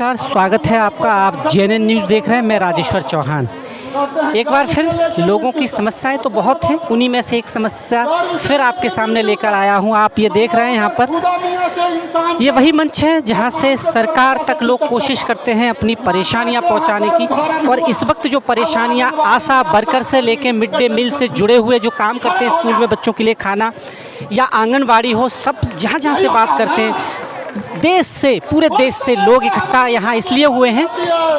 नमस्कार, स्वागत है आपका। आप जेएनएन न्यूज़ देख रहे हैं। मैं राजेश्वर चौहान। एक बार फिर लोगों की समस्याएं तो बहुत हैं, उन्हीं में से एक समस्या फिर आपके सामने लेकर आया हूं। आप ये देख रहे हैं यहाँ पर, ये वही मंच है जहां से सरकार तक लोग कोशिश करते हैं अपनी परेशानियां पहुंचाने की। और इस वक्त जो परेशानियां आशा वर्कर से लेकर मिड डे मील से जुड़े हुए जो काम करते हैं, स्कूल में बच्चों के लिए खाना या आंगनवाड़ी हो, सब जहाँ जहाँ से बात करते हैं, देश से, पूरे देश से लोग इकट्ठा यहाँ इसलिए हुए हैं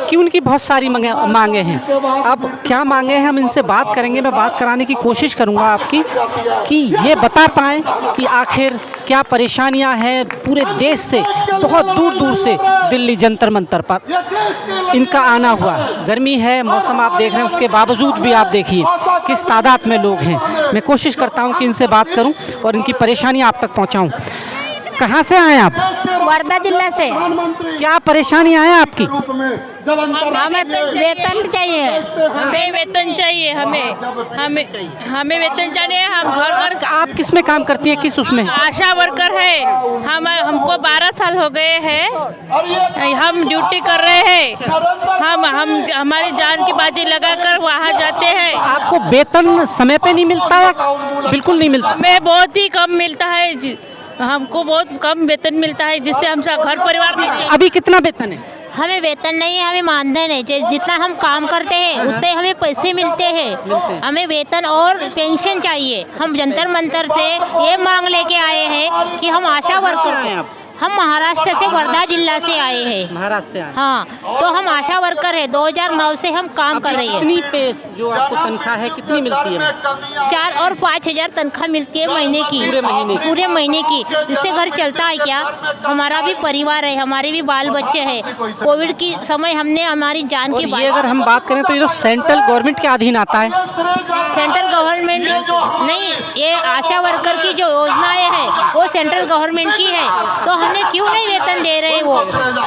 कि उनकी बहुत सारी मांगे हैं। अब क्या मांगे हैं हम इनसे बात करेंगे। मैं बात कराने की कोशिश करूँगा आपकी कि ये बता पाएँ कि आखिर क्या परेशानियाँ हैं। पूरे देश से, बहुत दूर दूर से दिल्ली जंतर मंतर पर इनका आना हुआ। गर्मी है, मौसम आप देख रहे हैं, उसके बावजूद भी आप देखिए किस तादाद में लोग हैं। मैं कोशिश करता हूँ कि इनसे बात करूँ और इनकी परेशानियाँ आप तक पहुँचाऊँ। कहाँ से आए आप? वर्धा जिला से। क्या परेशानी है आपकी? हमें वेतन चाहिए। हमें वेतन चाहिए। हमें वेतन चाहिए। हम घर घर आप किस में काम करती हैं, किस उसमें? आशा वर्कर है। हमको 12 साल हो गए हैं। हम ड्यूटी कर रहे हैं। हम हमारी जान की बाजी लगाकर वहाँ जाते हैं। आपको वेतन समय पे नहीं मिलता है? बिल्कुल नहीं मिलता। हमें बहुत ही कम मिलता है। हमको बहुत कम वेतन मिलता है, जिससे हम घर परिवार नहीं। अभी कितना वेतन है? हमें वेतन नहीं है, हमें मानधन है। जितना हम काम करते हैं उतने हमें पैसे मिलते हैं। हमें वेतन और पेंशन चाहिए। हम जंतर मंतर से ये मांग लेके आए हैं कि हम आशा वर्कर, हम महाराष्ट्र से, वर्धा जिला से आए हैं। महाराष्ट्र से आए? हाँ, तो हम आशा वर्कर है। 2009 से हम काम कर रहे हैं। कितनी पेश जो आपको तनख्वाह है कितनी मिलती है? 4 और 5 हज़ार तनख्वाह मिलती है महीने की। पूरे महीने की। जिससे घर चलता है क्या? हमारा भी परिवार है, हमारे भी बाल बच्चे हैं। कोविड की समय हमने हमारी जान की ये अगर हम बात करें तो ये तो सेंट्रल गवर्नमेंट के अधीन आता है। सेंट्रल गवर्नमेंट नहीं, ये आशा वर्कर की जो योजनाएं है वो सेंट्रल गवर्नमेंट की है। तो हमें क्यों नहीं वेतन दे रहे? वो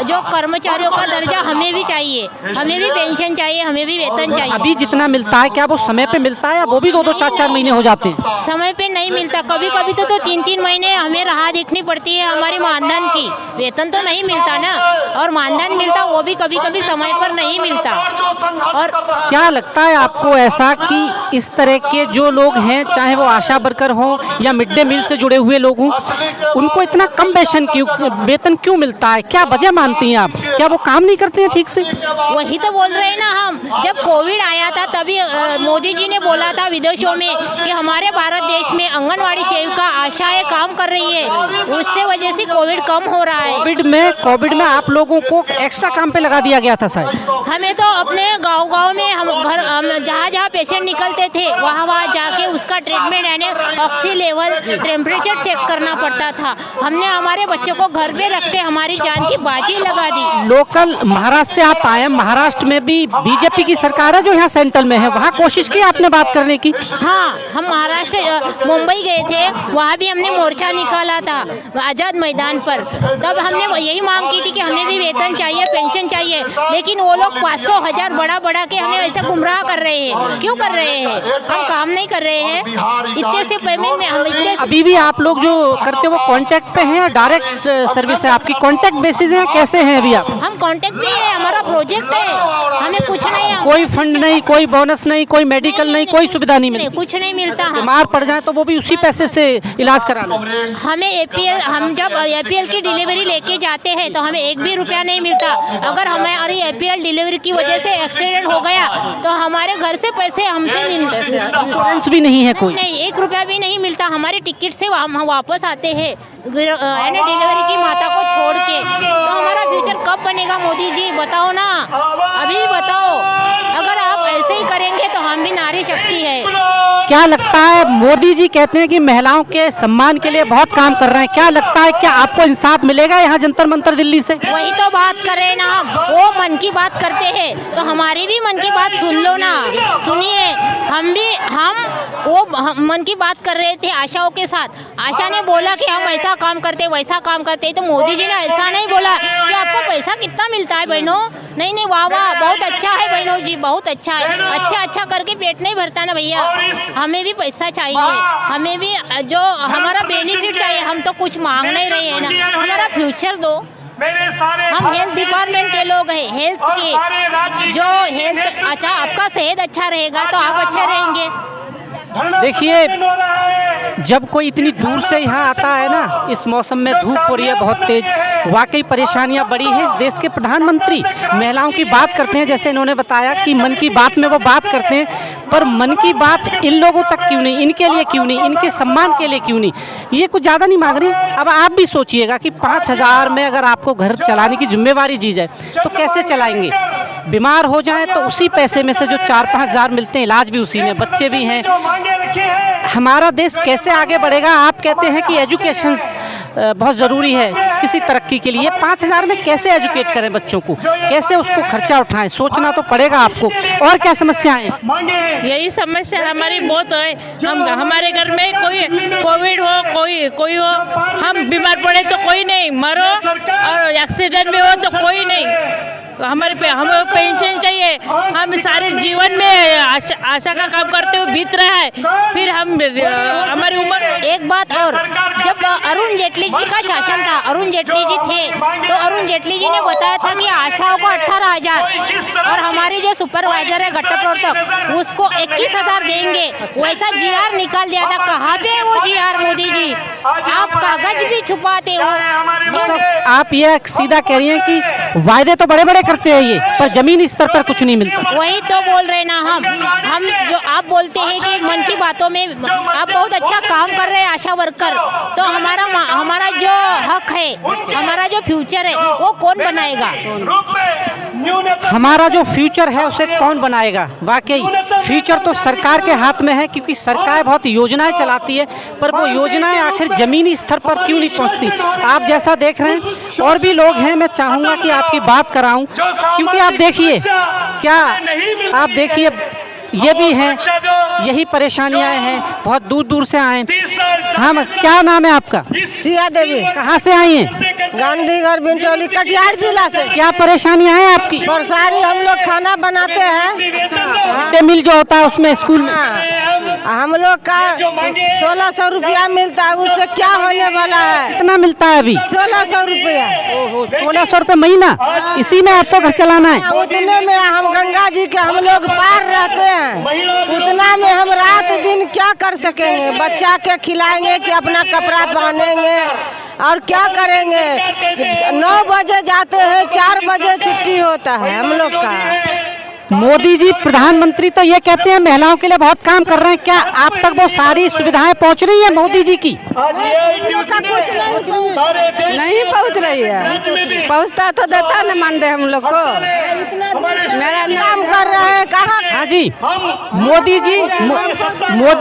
जो कर्मचारियों का दर्जा हमें भी चाहिए, हमें भी पेंशन चाहिए, हमें भी वेतन चाहिए। अभी जितना मिलता है क्या वो समय पे मिलता है या वो भी 2-2, 4-4 महीने हो जाते हैं? समय पे नहीं मिलता। कभी कभी तो 3-3 महीने हमें राह देखनी पड़ती है हमारी मानधन की। वेतन तो नहीं मिलता ना, और मानधन मिलता वो भी कभी कभी समय पर नहीं मिलता। और क्या लगता है आपको ऐसा कि इस तरह के जो लोग हैं, चाहे वो आशा वर्कर हों या मिड डे मील से जुड़े हुए लोग हों, उनको इतना कम वेतन क्यों मिलता है? क्या वजह मानती हैं आप? क्या वो काम नहीं करते हैं ठीक से? वही तो बोल रहे हैं ना हम। जब कोविड आया था तभी मोदी जी ने बोला था विदेशों में कि हमारे भारत देश में आंगनवाड़ी सेविका आशाएं काम कर रही है, उससे वजह से कोविड कम हो रहा है। कोविड में आप लोगों को एक्स्ट्रा काम पे लगा दिया गया था शायद। हमें तो अपने गांव में हम जहाँ पेशेंट निकलते थे वहाँ जाके उसका ट्रीटमेंट यानी ऑक्सी लेवल, टेम्परेचर चेक करना पड़ता था। हमने हमारे बच्चों को घर पे रख के हमारी जान की बाजी लगा दी। लोकल महाराष्ट्र से आप आए, महाराष्ट्र में भी बीजेपी की सरकार है जो यहाँ सेंट्रल में है, वहाँ कोशिश की आपने बात करने की? हाँ, हम महाराष्ट्र मुंबई गए थे, वहाँ भी हमने मोर्चा निकाला था आज़ाद मैदान पर। तब हमने यही मांग की थी कि हमें भी वेतन चाहिए, पेंशन चाहिए। लेकिन वो लोग 500 हज़ार बढ़ा के हमें ऐसा गुमराह कर रहे हैं। क्यों कर रहे हैं? हम काम नहीं कर रहे हैं, इतने से पेमेंट में हम इतने। अभी भी आप लोग जो करते हो वो कॉन्टैक्ट पे हैं या डायरेक्ट सर्विस है आपकी? कॉन्टैक्ट बेसिस है, कैसे हैं अभी आप? हम कॉन्टैक्ट भी है, हमारा प्रोजेक्ट है, हमें कुछ नहीं है। कोई फंड नहीं, कोई बोनस नहीं, कोई मेडिकल नहीं, कोई सुविधा नहीं मिलती? कुछ नहीं मिलता। बीमार पड़ जाए तो वो भी उसी पैसे से इलाज कराना? हमें APL, हम जब APL की डिलीवरी लेके जाते हैं तो हमें 1 भी रुपया नहीं मिलता। अगर हमारी APL डिलीवरी की वजह से एक्सीडेंट हो गया तो हमारे घर से पैसे हमसे नहीं मिलते। इंश्योरेंस भी नहीं है कोई? नहीं, 1 रुपया भी नहीं मिलता। हमारे टिकट से हम वापस आते हैं डिलीवरी की माता को छोड़ के। तो हमारा फ्यूचर कब बनेगा मोदी जी, बताओ ना, अभी भी बताओ। अगर आप ऐसे ही करेंगे तो हम भी नारी शक्ति है। क्या लगता है, मोदी जी कहते हैं कि महिलाओं के सम्मान के लिए बहुत काम कर रहे हैं, क्या लगता है क्या आपको इंसाफ मिलेगा यहाँ जंतर मंतर दिल्ली से? वही तो बात कर रहे हैं ना हम, वो मन की बात करते हैं तो हमारी भी मन की बात सुन लो ना, सुनिए। हम वो मन की बात कर रहे थे आशाओं के साथ। आशा ने बोला कि हम ऐसा काम करते, वैसा काम करते, तो मोदी जी ने ऐसा नहीं बोला कि आपको पैसा कितना मिलता है बहनों। नहीं, वाह वाह, बहुत अच्छा है बहनों जी, बहुत अच्छा है। अच्छा करके पेट नहीं भरता ना भैया, हमें भी पैसा चाहिए, हमें भी जो हमारा बेनिफिट चाहिए। हम तो कुछ मांग नहीं रहे हैं ना, हमारा फ्यूचर दो। हम हेल्थ डिपार्टमेंट के लोग हैं, हेल्थ के जो हेल्थ अच्छा आपका सेहत अच्छा रहेगा तो आप अच्छे रहेंगे। देखिए, जब कोई इतनी दूर से यहाँ आता है ना, इस मौसम में धूप हो रही है बहुत तेज, वाकई परेशानियाँ बड़ी हैं। इस देश के प्रधानमंत्री महिलाओं की बात करते हैं, जैसे इन्होंने बताया कि मन की बात में वो बात करते हैं, पर मन की बात इन लोगों तक क्यों नहीं, इनके लिए क्यों नहीं, इनके सम्मान के लिए क्यों नहीं, ये कुछ ज़्यादा नहीं मांग रही। अब आप भी सोचिएगा कि 5,000 में अगर आपको घर चलाने की जिम्मेवारी दी जाए तो कैसे चलाएंगे। बीमार हो जाए तो उसी पैसे में से जो 4-5 हज़ार मिलते हैं, इलाज भी उसी में, बच्चे भी हैं। हमारा देश कैसे आगे बढ़ेगा। आप कहते हैं कि एजुकेशन बहुत ज़रूरी है किसी तरक्की के लिए, 5,000 में कैसे एजुकेट करें बच्चों को, कैसे उसको खर्चा उठाएं, सोचना तो पड़ेगा आपको। और क्या समस्याएं हैं? यही समस्या हमारी बहुत है। हम हमारे घर में कोई कोविड हो, कोई हो, हम बीमार पड़े तो कोई नहीं, मरो और एक्सीडेंट में हो तो कोई नहीं, हमारे पे हमें पेंशन चाहिए। हम सारे जीवन में आशा का काम करते हुए बीत रहा है, फिर हम हमारी उम्र। एक बात और, जब अरुण जेटली जी का शासन था, अरुण जेटली जी थे, तो अरुण जेटली जी ने बताया था कि आशाओं को 18,000 और हमारी जो सुपरवाइजर है घटक प्रवर्तक उसको 21,000 देंगे, वैसा जीआर निकाल दिया था। कहाँ पे है वो जीआर मोदी जी? आप कागज भी छुपाते हो। मतलब आप ये सीधा कह रही हैं कि वायदे तो बड़े बड़े करते हैं ये, पर जमीनी स्तर पर कुछ नहीं मिलता। वही तो बोल रहे ना हम जो आप बोलते हैं कि मन की बातों में आप बहुत अच्छा काम कर रहे हैं आशा वर्कर, तो हमारा जो हक है, हमारा जो फ्यूचर है वो कौन बनाएगा? हमारा जो फ्यूचर है उसे कौन बनाएगा? वाकई फ्यूचर तो सरकार के हाथ में है, क्योंकि सरकार बहुत योजनाएं चलाती है, पर वो योजनाएं आखिर जमीनी स्तर पर क्यों नहीं पहुंचती। आप जैसा देख रहे हैं और भी लोग हैं, मैं चाहूँगा कि आपकी बात कराऊं, क्योंकि आप देखिए क्या, आप देखिए ये भी हैं, यही परेशानियां हैं, बहुत दूर दूर से आए। हाँ, क्या नाम है आपका? सिया देवी। कहाँ से आई हैं? गांधीगढ़ बिंटोली कटिहार जिला से। क्या परेशानियां हैं आपकी? बरसारी हम लोग खाना बनाते हैं, मिड डे मील जो होता है उसमें स्कूल में हम लोग का 1,600 रुपया मिलता है, उससे क्या होने वाला है? कितना मिलता है अभी? 1,600 रुपया। 1,600 रुपये महीना, इसी में आपको घर चलाना है? उतने में हम गंगा जी के हम लोग पार रहते हैं, उतना में हम रात दिन क्या कर सकेंगे? बच्चा के खिलाएंगे कि अपना कपड़ा पहनेंगे और क्या करेंगे? 9 बजे जाते हैं, 4 बजे छुट्टी होता है हम लोग का। मोदी जी प्रधानमंत्री तो ये कहते हैं महिलाओं के लिए बहुत काम कर रहे हैं, क्या आप तक वो सारी सुविधाएं पहुंच रही है मोदी जी की? नहीं पहुंच रही है, पहुंचता तो देता न मान दे हम लोग को। मेरा नाम कर रहे हैं कहाँ? हाँ जी, मोदी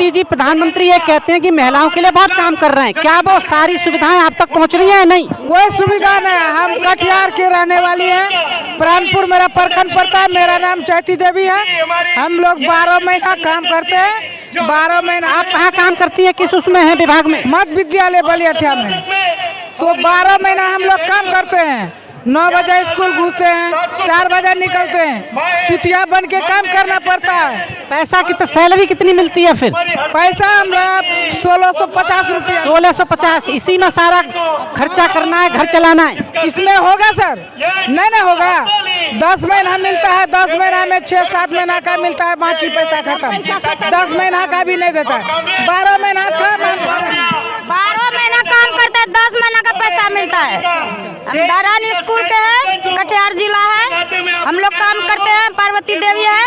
जी प्रधानमंत्री ये कहते हैं कि महिलाओं के लिए बहुत काम कर रहे हैं, क्या वो सारी सुविधाएं आप तक पहुंच रही है? नहीं, कोई सुविधा नहीं। हम कटिहार के रहने वाली हैं, प्राणपुर मेरा प्रखंड पड़ता है, मेरा नाम चैती देवी है। हम लोग 12 महीना काम करते हैं, 12 महीना। आप कहाँ काम करती है, किस उसमें है विभाग में? मध्य विद्यालय बलियाठा में। तो 12 महीना हम लोग काम करते हैं, 9 बजे स्कूल घुसते हैं, 4 बजे निकलते हैं, चुतिया बन के काम करना पड़ता है। पैसा कितना, सैलरी कितनी मिलती है फिर? पैसा हमरा 1,650 रुपया। 1,650, इसी में सारा खर्चा करना है, घर चलाना है? इसमें होगा सर? नहीं होगा। 10 महीना मिलता है, 10 महीना में 6-7 महीना का मिलता है, बाकी पैसा खत्म। 10 महीना का भी नहीं देता है, 12 महीना का 12 महीना काम करते हैं, 10 महीना का पैसा मिलता है। हम दारानी स्कूल के हैं, कटिहार जिला है, हम लोग काम करते हैं, पार्वती देवी है।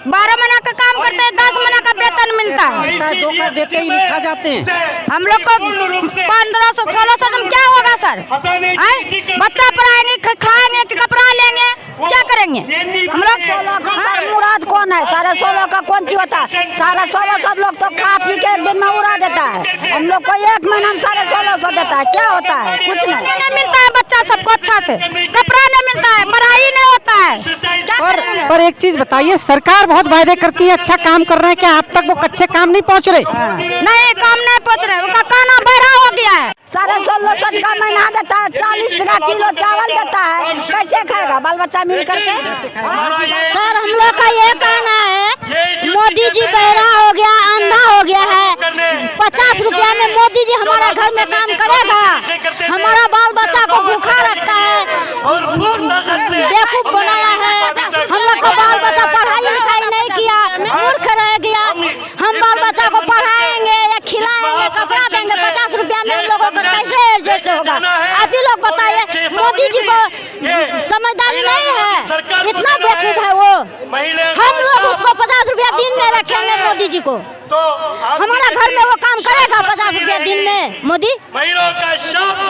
12 महीना का काम करते हैं, 10 महीना का वेतन मिलता है। धोखा देते ही नहीं, खा जाते हैं। हम लोग को 1500-1600 में क्या होगा सर? बच्चा पढ़ाएंगे, खाएंगे, कपड़ा लेंगे, क्या करेंगे हम लोग? मुराद कौन है? 16.5 का कौन सी होता है? 16.5 सब लोग तो खा पी के दिन में उड़ा देता है, हम लोग को 1 महीना में 16.5 देता है, क्या होता है? कुछ नहीं मिलता है बच्चा सबको अच्छा से, कपड़ा नहीं मिलता है, पढ़ाई नहीं होता है। पर एक चीज बताइए, सरकार बहुत वायदे करती है, अच्छा काम कर रहे हैं, क्या आप तक वो अच्छे काम नहीं पहुंच रहे? नहीं, काम नहीं पहुंच रहे, उनका खाना बढ़ा हो गया है। 16.5 का महीना देता है, 40 टका किलो चावल देता है, कैसे खाएगा बाल बच्चा मिल करके? सर हम लोग का ये कहना है, मोदी जी बहरा हो गया, अंधा हो गया है, 50 रुपया में मोदी जी हमारा घर में काम करेगा? हमारा बाल बच्चा को भूखा रखता है, बेवकूफ बनाया है। हम लोग का बाल बच्चा पढ़ाई लिखाई नहीं किया, मूर्ख रह गया। हम बाल बच्चा को पढ़ाएंगे या खिलाएंगे, कपड़ा देंगे, 50 रुपया में हम लोगों का कैसे एडजस्ट होगा? आप ही लोग बताइए। मोदी जी को समझदारी नहीं है, इतना बेवकूफ है वो। हम लोग उसको 50 रुपया दिन में रखेंगे मोदी जी को, हमारा घर में वो काम करेगा 50 रुपया दिन में मोदी?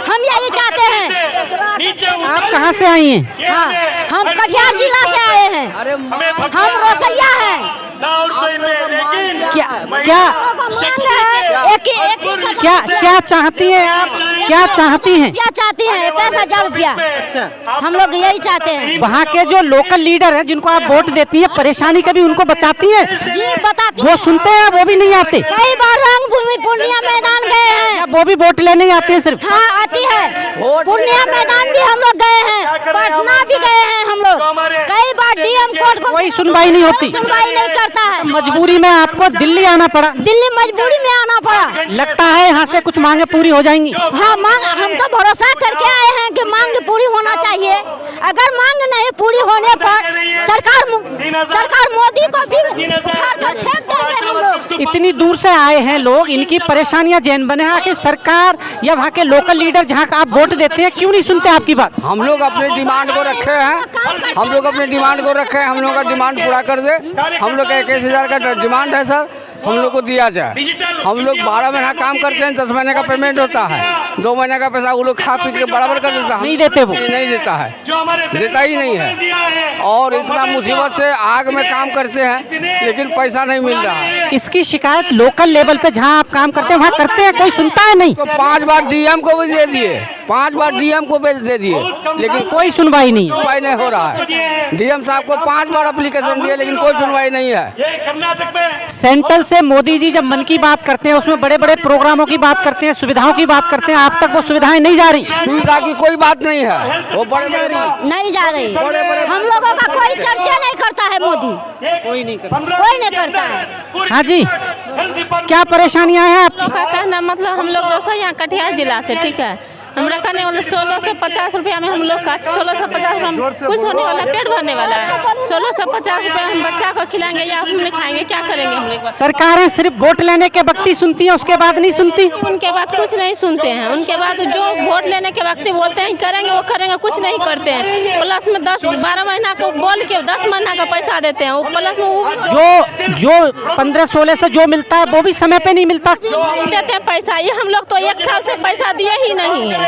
हम यही चाहते हैं। आप कहाँ से आई हैं? हाँ, हम कटिहार जिला से आए हैं, हम रोसैया हैं। क्या क्या क्या क्या चाहती हैं आप? क्या चाहती हैं? क्या चाहती हैं? 21,000 रुपया हम लोग यही चाहते हैं। वहाँ के जो लोकल लीडर हैं जिनको आप वोट देती हैं, परेशानी कभी उनको बचाती हैं? जी बताती वो सुनते हैं, वो भी नहीं आते? कई बार रंग भूमि पूर्णिया मैदान गए हैं। वो भी वोट लेने ही आते हैं सिर्फ? हाँ आती है, पूर्णिया मैदान भी हम लोग गए हैं, पटना भी गए हैं हम लोग। कई बार डीएम कोर्ट को कोई सुनवाई नहीं होती? सुनवाई नहीं करता है। मजबूरी में आपको दिल्ली आना पड़ा? दिल्ली मजबूरी में आना पड़ा। लगता है यहाँ से कुछ मांगे पूरी हो जाएंगी? हाँ, मांग हम तो भरोसा करके आए हैं कि मांग पूरी होना चाहिए। अगर मांग नहीं पूरी होने पर सरकार मोदी को भी उखाड़ कर फेंक देंगे हम लोग। इतनी दूर से आए हैं लोग, इनकी परेशानियां जैन बने हैं कि सरकार या वहाँ के लोकल लीडर जहाँ का आप वोट देते हैं क्यों नहीं सुनते आपकी बात? हम लोग अपने डिमांड को रखे हैं, हम लोग अपने डिमांड को रखे हैं। हम लोग का डिमांड पूरा कर दे। हम लोग का 21,000 का डिमांड है सर, हम लोग को दिया जाए। हम लोग 12 महीना काम करते हैं, 10 महीने का पेमेंट होता है, 2 महीने का पैसा वो लोग खा पी के बराबर कर देता है। नहीं देते? वो नहीं देता है, देता ही नहीं है। और इतना मुसीबत से आग में काम करते हैं लेकिन पैसा नहीं मिल रहा है। इसकी शिकायत लोकल लेवल पे जहाँ आप काम करते हैं वहाँ करते हैं, कोई सुनता है नहीं? तो 5 बार डीएम को भी दे दिए, 5 बार डीएम को भी दे दिए, लेकिन कोई सुनवाई नहीं है। सुनवाई नहीं हो रहा है। डीएम साहब को 5 बार एप्लीकेशन दिए लेकिन कोई सुनवाई नहीं है। सेंट्रल से मोदी जी जब मन की बात करते हैं उसमें बड़े बड़े प्रोग्रामों की बात करते हैं, सुविधाओं की बात करते हैं, आप तक वो सुविधाएं नहीं जा रही? सुविधा की कोई बात नहीं है, वो बड़े नहीं जा रही। हम लोगों का कोई चर्चा नहीं करता है मोदी, कोई नहीं करता। कोई नहीं करता है। हाँ जी, क्या परेशानियां हैं आप? का कहना मतलब हम लोग रोसैया कटिहार जिला से, ठीक है। हमरा कहने वाले 1650 रुपया में हम लोग का 1650 रुपया कुछ होने वाला, पेट भरने वाला है। 1650 रुपया हम बच्चा को खिलाएंगे या हमने खाएंगे, क्या करेंगे हम लोग? सरकारें सिर्फ वोट लेने के वक्त ही सुनती हैं, उसके बाद नहीं सुनती? उनके बाद कुछ नहीं सुनते हैं। उनके बाद जो वोट लेने के वक्त बोलते हैं करेंगे वो करेंगे, कुछ नहीं करते हैं। प्लस में 10-12 महीना का बोल के 10 महीना का पैसा देते हैं। वो प्लस में जो 15-16 से जो मिलता है वो भी समय पे नहीं मिलता। देते हैं पैसा। ये हम लोग तो 1 साल से पैसा दिए ही नहीं है,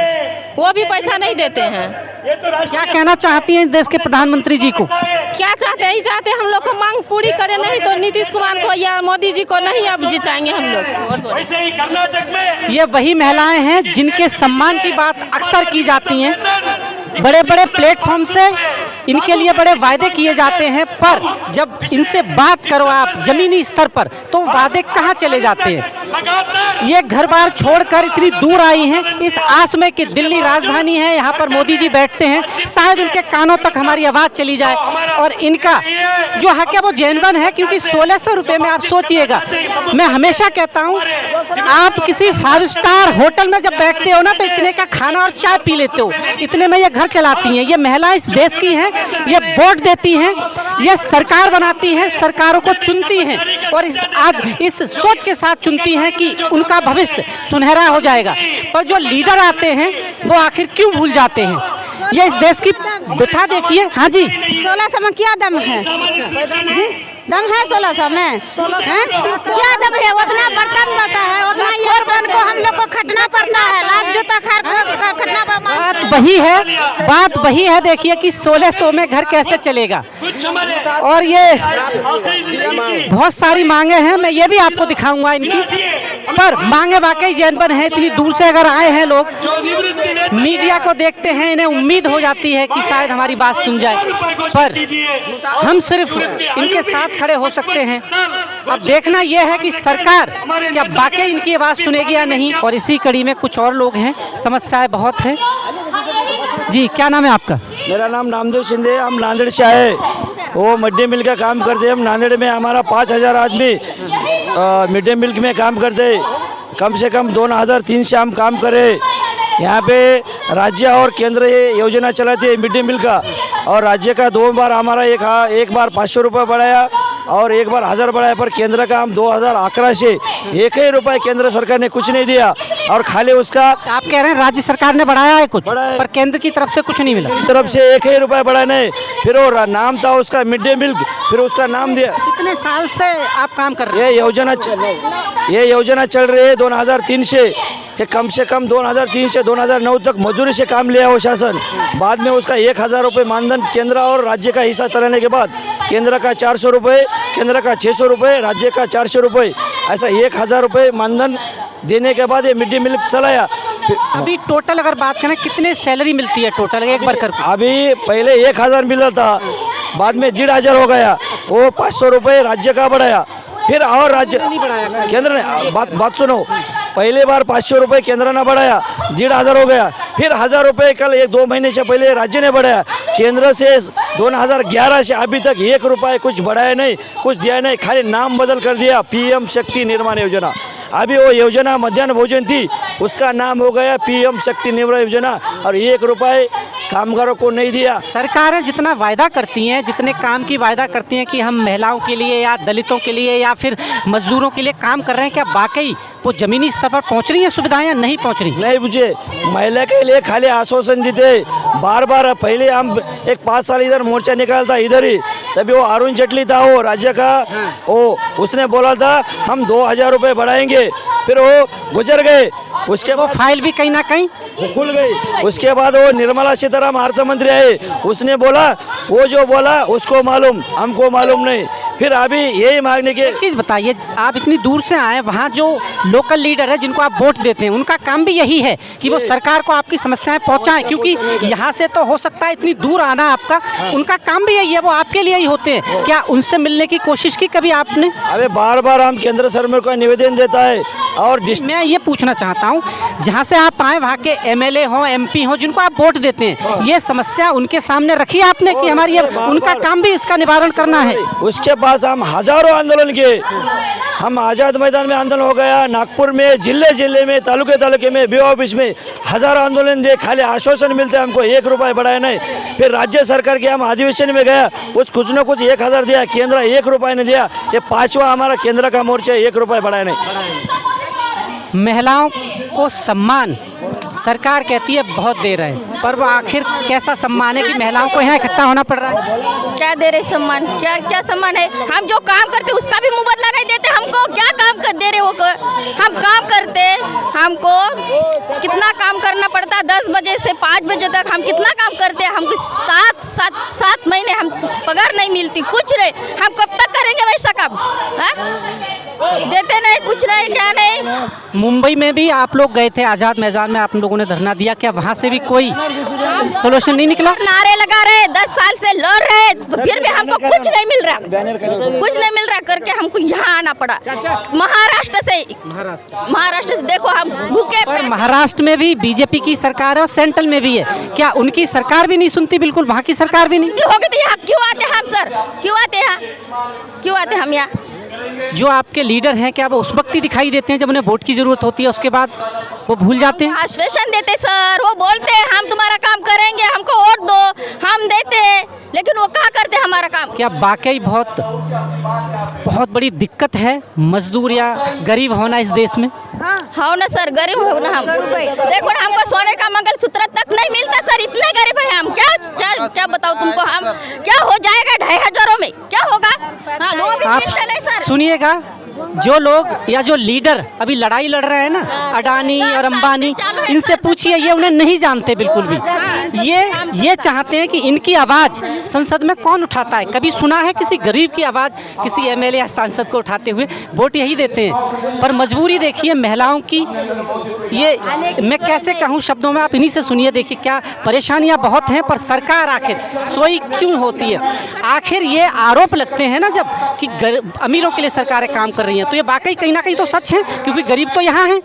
वो भी पैसा नहीं देते हैं। क्या कहना चाहती हैं देश के प्रधानमंत्री जी को? क्या चाहते हैं? चाहते हैं हम लोग को मांग पूरी करें, नहीं तो नीतीश कुमार को या मोदी जी को नहीं अब जिताएंगे हम लोग। ये वही महिलाएं हैं जिनके सम्मान की बात अक्सर की जाती हैं, बड़े बड़े प्लेटफॉर्म से इनके लिए बड़े वायदे किए जाते हैं, पर जब इनसे बात करो आप जमीनी स्तर पर तो वादे कहाँ चले जाते हैं। ये घर बार छोड़कर इतनी दूर आई हैं इस आस में कि दिल्ली राजधानी है, यहाँ पर मोदी जी बैठते हैं, शायद उनके कानों तक हमारी आवाज़ चली जाए और इनका जो हक है वो जेन्युइन है। क्योंकि 1600 रुपये में आप सोचिएगा, मैं हमेशा कहता हूँ आप किसी 5 स्टार होटल में जब बैठते हो ना तो इतने का खाना और चाय पी लेते हो, इतने में ये घर चलाती हैं। ये महिलाएं इस देश की हैं, ये वोट देती हैं, ये सरकार बनाती हैं, सरकारों को चुनती हैं और आज इस सोच के साथ चुनती हैं कि उनका भविष्य सुनहरा हो जाएगा। पर जो लीडर आते हैं वो आखिर क्यों भूल जाते हैं? ये इस देश की व्यथा देखिए। हाँ जी, 1600 में क्या दम है जी? दम है 1600 में? क्या दम है? उतना बर्तन होता है, उतना को हम लोग को खटना पड़ता है, लाख जूता खटना। बात वही है। देखिए कि 1600 में घर कैसे चलेगा। और ये बहुत सारी मांगे हैं, मैं ये भी आपको दिखाऊंगा इनकी, पर मांगे वाकई जेन्युइन है। इतनी दूर से अगर आए हैं लोग, मीडिया को देखते हैं, इन्हें उम्मीद हो जाती है कि शायद हमारी बात सुन जाए, पर हम सिर्फ इनके साथ खड़े हो सकते हैं। अब देखना यह है कि सरकार क्या वाकई इनकी आवाज़ सुनेगी या नहीं। और इसी कड़ी में कुछ और लोग हैं, समस्याएं बहुत हैं। जी, क्या नाम है आपका? मेरा नाम नामदेव शिंदे, हम नांदेड़ से आए। वो मिड डे मील का काम करते हैं। हम नांदेड़ में हमारा 5000 आदमी मिड डे मील में काम करते। कम से कम 2003 से हम काम करे। यहाँ पे राज्य और केंद्र ये योजना चलाती है मिड डे मील का, और राज्य का 2 बार हमारा एक बार 500 रुपये बढ़ाया और एक बार 1000 बढ़ाया, पर केंद्र का हम 2011 से 1 ही रुपये केंद्र सरकार ने कुछ नहीं दिया, और खाली उसका आप कह रहे हैं राज्य सरकार ने बढ़ाया है कुछ, बढ़ाया है। पर केंद्र की तरफ से कुछ नहीं मिला। तरफ से 1 ही रुपये बढ़ा नहीं, फिर वो नाम था उसका मिड डे मील, फिर उसका नाम दिया। कितने साल से आप काम कर रहे हैं? ये योजना चल रही है 2003 से, ये कम से कम 2003 से 2009 तक मजदूरी से काम लिया वो शासन। बाद में उसका 1000 रुपये मानधन केंद्र और राज्य का हिस्सा चलाने के बाद केंद्र का 400 रुपये, केंद्र का 600 रुपये, राज्य का 400 रुपये, ऐसा 1000 रुपये मानधन देने के बाद ये मिड डे मील चलाया। अभी टोटल अगर बात करें कितने सैलरी मिलती है टोटल एक वर्कर को? अभी पहले 1000 मिला था, बाद में 1500 हो गया, वो 500 रुपये राज्य का बढ़ाया, फिर और राज्य केंद्र ने बात सुनो, पहले बार 500 रुपये केंद्र ने बढ़ाया, 1500 हो गया, फिर 1000 रुपये कल 1-2 महीने से पहले राज्य ने बढ़ाया। केंद्र से 2011 से अभी तक 1 रुपये कुछ बढ़ाया नहीं, कुछ दिया नहीं, खाली नाम बदल कर दिया PM शक्ति निर्माण योजना। अभी वो योजना मध्याह्न भोजन थी, उसका नाम हो गया PM शक्ति निर्माण योजना, और 1 रुपये कामगारों को नहीं दिया। सरकारें जितना वायदा करती हैं, जितने काम की वायदा करती हैं कि हम महिलाओं के लिए या दलितों के लिए या फिर मजदूरों के लिए काम कर रहे हैं, क्या वाकई वो जमीनी स्तर पर पहुंच रही है सुविधाएं या नहीं पहुंच रही? नहीं मुझे महिला के लिए खाली आश्वासन देते बार बार। पहले हम एक 5 साल इधर मोर्चा निकालता इधर ही, तभी वो अरुण जेटली था वो राज्य का, वो उसने बोला था हम 2000 रुपये बढ़ाएंगे, फिर वो गुजर गए, उसके वो फाइल भी कहीं ना कहीं खुल गई। उसके बाद वो निर्मला सीतारामन अर्थ मंत्री आए, उसने बोला वो जो बोला उसको मालूम, हमको मालूम नहीं। फिर अभी यही मांगने के एक चीज़ बताइए, आप इतनी दूर से आए, वहाँ जो लोकल लीडर है जिनको आप वोट देते हैं उनका काम भी यही है कि वो सरकार को आपकी समस्याएं पहुँचाएं, क्योंकि यहाँ से तो हो सकता है इतनी दूर आना आपका, उनका काम भी यही है, वो आपके लिए ही होते हैं। क्या उनसे मिलने की कोशिश की कभी आपने? अबे बार बार हम केंद्र सरकार को निवेदन देता है। और मैं ये पूछना चाहता हूँ, जहाँ से आप आए वहाँ के MLA हों MP हों जिनको आप वोट देते हैं, ये समस्या उनके सामने रखी आपने कि हमारी ये उनका काम भी इसका निवारण करना है? उसके पास हम हजारों आंदोलन किए, हम आज़ाद मैदान में आंदोलन हो गया, नागपुर में, जिले में, तालुके में, BO ऑफिस में हजारों आंदोलन दिए, खाली आश्वासन मिलते हमको, 1 रुपये बढ़ाया नहीं। फिर राज्य सरकार के हम अधिवेशन में गया, कुछ न कुछ 1000 दिया, केंद्र 1 रुपये नहीं दिया। ये 5वां हमारा केंद्र का मोर्चा, 1 रुपये बढ़ाया नहीं। महिलाओं को सम्मान सरकार कहती है बहुत दे रहे हैं, पर वो आखिर कैसा सम्मान है कि महिलाओं को यहाँ इकट्ठा होना पड़ रहा है? क्या दे रहे सम्मान? क्या सम्मान है? हम जो काम करते उसका भी मुबदला नहीं देते हमको। क्या काम कर दे रहे वो? हम काम करते, हमको कितना काम करना पड़ता है, 10 बजे से 5 बजे तक हम कितना काम करते हैं, हमको 7 महीने हम पगार नहीं मिलती, कुछ नहीं। हम कब तक करेंगे वैसा काम? देते नहीं, कुछ नहीं, क्या नहीं। मुंबई में भी आप लोग गए थे, आज़ाद मैदान में आप लोगों ने धरना दिया, क्या वहाँ से भी कोई सोल्यूशन नहीं निकला? नारे लगा रहे, 10 साल से लड़ रहे, फिर भी हमको कुछ नहीं मिल रहा, कुछ नहीं मिल रहा करके हमको यहाँ आना पड़ा। महाराष्ट्र से देखो हम भूखे। पर महाराष्ट्र में भी बीजेपी की सरकार है और सेंट्रल में भी है, क्या उनकी सरकार भी नहीं सुनती? बिल्कुल, वहाँ की सरकार भी नहीं होगी तो यहाँ क्यों आते हम सर? क्यों आते हम यहाँ? जो आपके लीडर हैं क्या वो उस वक्त ही दिखाई देते हैं जब उन्हें वोट की जरूरत होती है, उसके बाद वो भूल जाते हैं? आश्वासन देते सर, वो बोलते हैं हम तुम्हारा काम करेंगे, हमको वोट दो, हम देते हैं, लेकिन वो कहाँ करते हैं हमारा काम? क्या वाकई बहुत बड़ी दिक्कत है मजदूर या गरीब होना इस देश में? हाँ ना सर, गरीब हो ना हम। देखो ना, हमको सोने का मंगलसूत्र तक नहीं मिलता सर, इतने गरीब है हम। क्या बताओ तुमको, हम क्या हो जाएगा 2500 में? क्या होगा? हाँ, वो भी मिलता नहीं सर। सुनिएगा, जो लोग या जो लीडर अभी लड़ाई लड़ रहे हैं ना, अडानी और अंबानी, इनसे पूछिए, ये उन्हें नहीं जानते बिल्कुल भी। ये चाहते हैं कि इनकी आवाज़ संसद में कौन उठाता है? कभी सुना है किसी गरीब की आवाज़ किसी MLA या सांसद को उठाते हुए? वोट यही देते हैं। पर मजबूरी देखिए महिलाओं की, ये मैं कैसे कहूँ शब्दों में, आप इन्हीं से सुनिए। देखिए क्या परेशानियाँ बहुत हैं, पर सरकार आखिर सोई क्यों होती है? आखिर ये आरोप लगते हैं ना जब कि अमीरों के लिए सरकारें काम कर रही हैं, तो ये वाकई कहीं ना कहीं तो सच है, क्योंकि गरीब तो यहाँ हैं,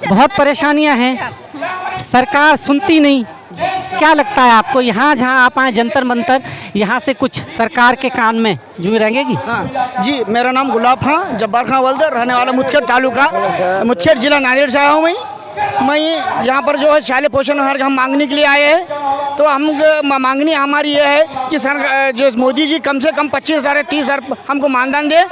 बहुत परेशानियाँ हैं, सरकार सुनती नहीं। क्या लगता है आपको, यहाँ जहाँ आप आए जंतर मंतर, यहाँ से कुछ सरकार के कान में जूँ रहेंगे कि? हाँ जी, मेरा नाम गुलाब खां, जब्बार खां वल्द, रहने वाला मुदखेड़ तालुका, मुदखेड़ जिला नांदेड़ से आया हूँ मैं। मैं यहाँ पर जो है शाले पोषण आहार हम मांगने के लिए आए हैं। तो हम मांगनी हमारी ये है कि सर जो मोदी जी कम से कम 25,000 30,000 हमको मानधन दे,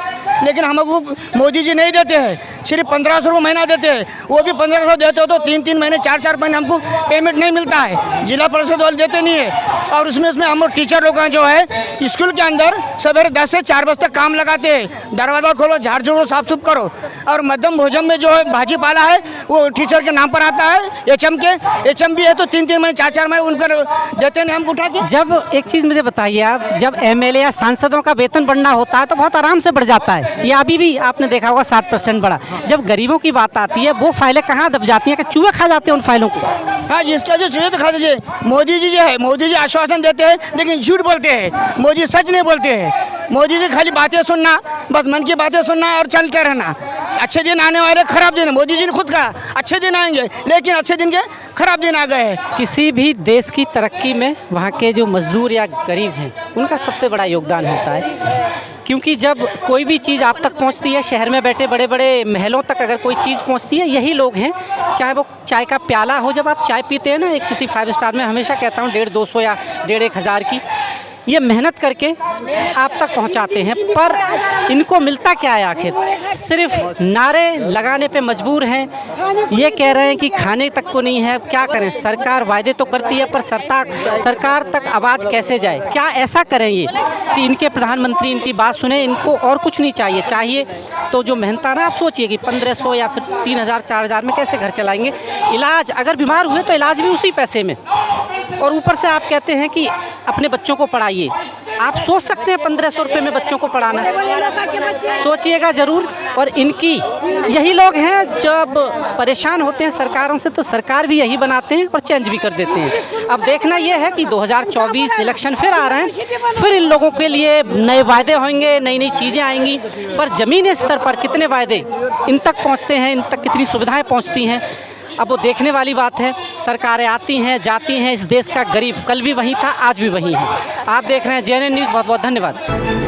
लेकिन हमको मोदी जी नहीं देते हैं, सिर्फ 1500 रुपये महीना देते हैं। वो भी 1500 देते हो तो 3-3 महीने 4-4 महीने हमको पेमेंट नहीं मिलता है, जिला परिषद वाले देते नहीं है। और उसमें हम टीचर लोग जो है स्कूल के अंदर सवेरे 10 से 4 बजे तक काम लगाते हैं, दरवाज़ा खोलो, झाड़ झूड़ो, साफ सुफ करो। और मध्यम भोजन में जो है भाजी पाला है वो टीचर के नाम पर आता है, HM भी है तो 3-3 महीने 4-4 महीने उनका देते नहीं हमको उठा के। जब एक चीज़ मुझे बताइए आप, जब MLA या सांसदों का वेतन बढ़ना होता है तो बहुत आराम से बढ़ जाता है, या अभी भी आपने देखा होगा 60% बढ़ा। जब गरीबों की बात आती है वो फाइलें कहाँ दब जाती हैं कि चूहे खा जाते हैं उन फाइलों को। हाँ, जिसका जो चूहे तो खा दीजिए। मोदी जी जो है, मोदी जी आश्वासन देते हैं लेकिन झूठ बोलते हैं, मोदी सच नहीं बोलते हैं। मोदी जी खाली बातें सुनना, बस मन की बातें सुनना और चलते रहना। अच्छे दिन आने वाले, खराब दिन, मोदी जी ने खुद कहा अच्छे दिन आएंगे, लेकिन अच्छे दिन के खराब दिन आ गए हैं। किसी भी देश की तरक्की में वहाँ के जो मजदूर या गरीब हैं उनका सबसे बड़ा योगदान होता है, क्योंकि जब कोई भी चीज़ आप तक पहुंचती है, शहर में बैठे बड़े बड़े महलों तक अगर कोई चीज़ पहुंचती है, यही लोग हैं। चाहे वो चाय का प्याला हो, जब आप चाय पीते हैं ना एक किसी 5 स्टार में, हमेशा कहता हूँ 150-200 या 1,500 1,000 की, ये मेहनत करके आप तक पहुंचाते हैं। पर इनको मिलता क्या है आखिर? सिर्फ नारे लगाने पे मजबूर हैं, ये कह रहे हैं कि खाने तक को नहीं है। क्या करें, सरकार वायदे तो करती है पर सरकार तक आवाज़ कैसे जाए? क्या ऐसा करें ये कि इनके प्रधानमंत्री इनकी बात सुने, इनको और कुछ नहीं चाहिए तो जो मेहनताना, आप सोचिए कि 1500 या फिर 3,000 4,000 में कैसे घर चलाएंगे? इलाज अगर बीमार हुए तो इलाज भी उसी पैसे में, और ऊपर से आप कहते हैं कि अपने बच्चों को पढ़ाइए। आप सोच सकते हैं 1500 रुपये में बच्चों को पढ़ाना, सोचिएगा ज़रूर। और इनकी यही लोग हैं जब परेशान होते हैं सरकारों से तो सरकार भी यही बनाते हैं और चेंज भी कर देते हैं। अब देखना यह है कि 2024 इलेक्शन फिर आ रहे हैं, फिर इन लोगों के लिए नए वायदे होंगे, नई नई चीज़ें आएंगी, पर ज़मीनी स्तर पर कितने वायदे इन तक पहुँचते हैं, इन तक कितनी सुविधाएँ पहुँचती हैं, अब वो देखने वाली बात है। सरकारें आती हैं जाती हैं, इस देश का गरीब कल भी वही था, आज भी वही है। आप देख रहे हैं JNN न्यूज़, बहुत बहुत धन्यवाद।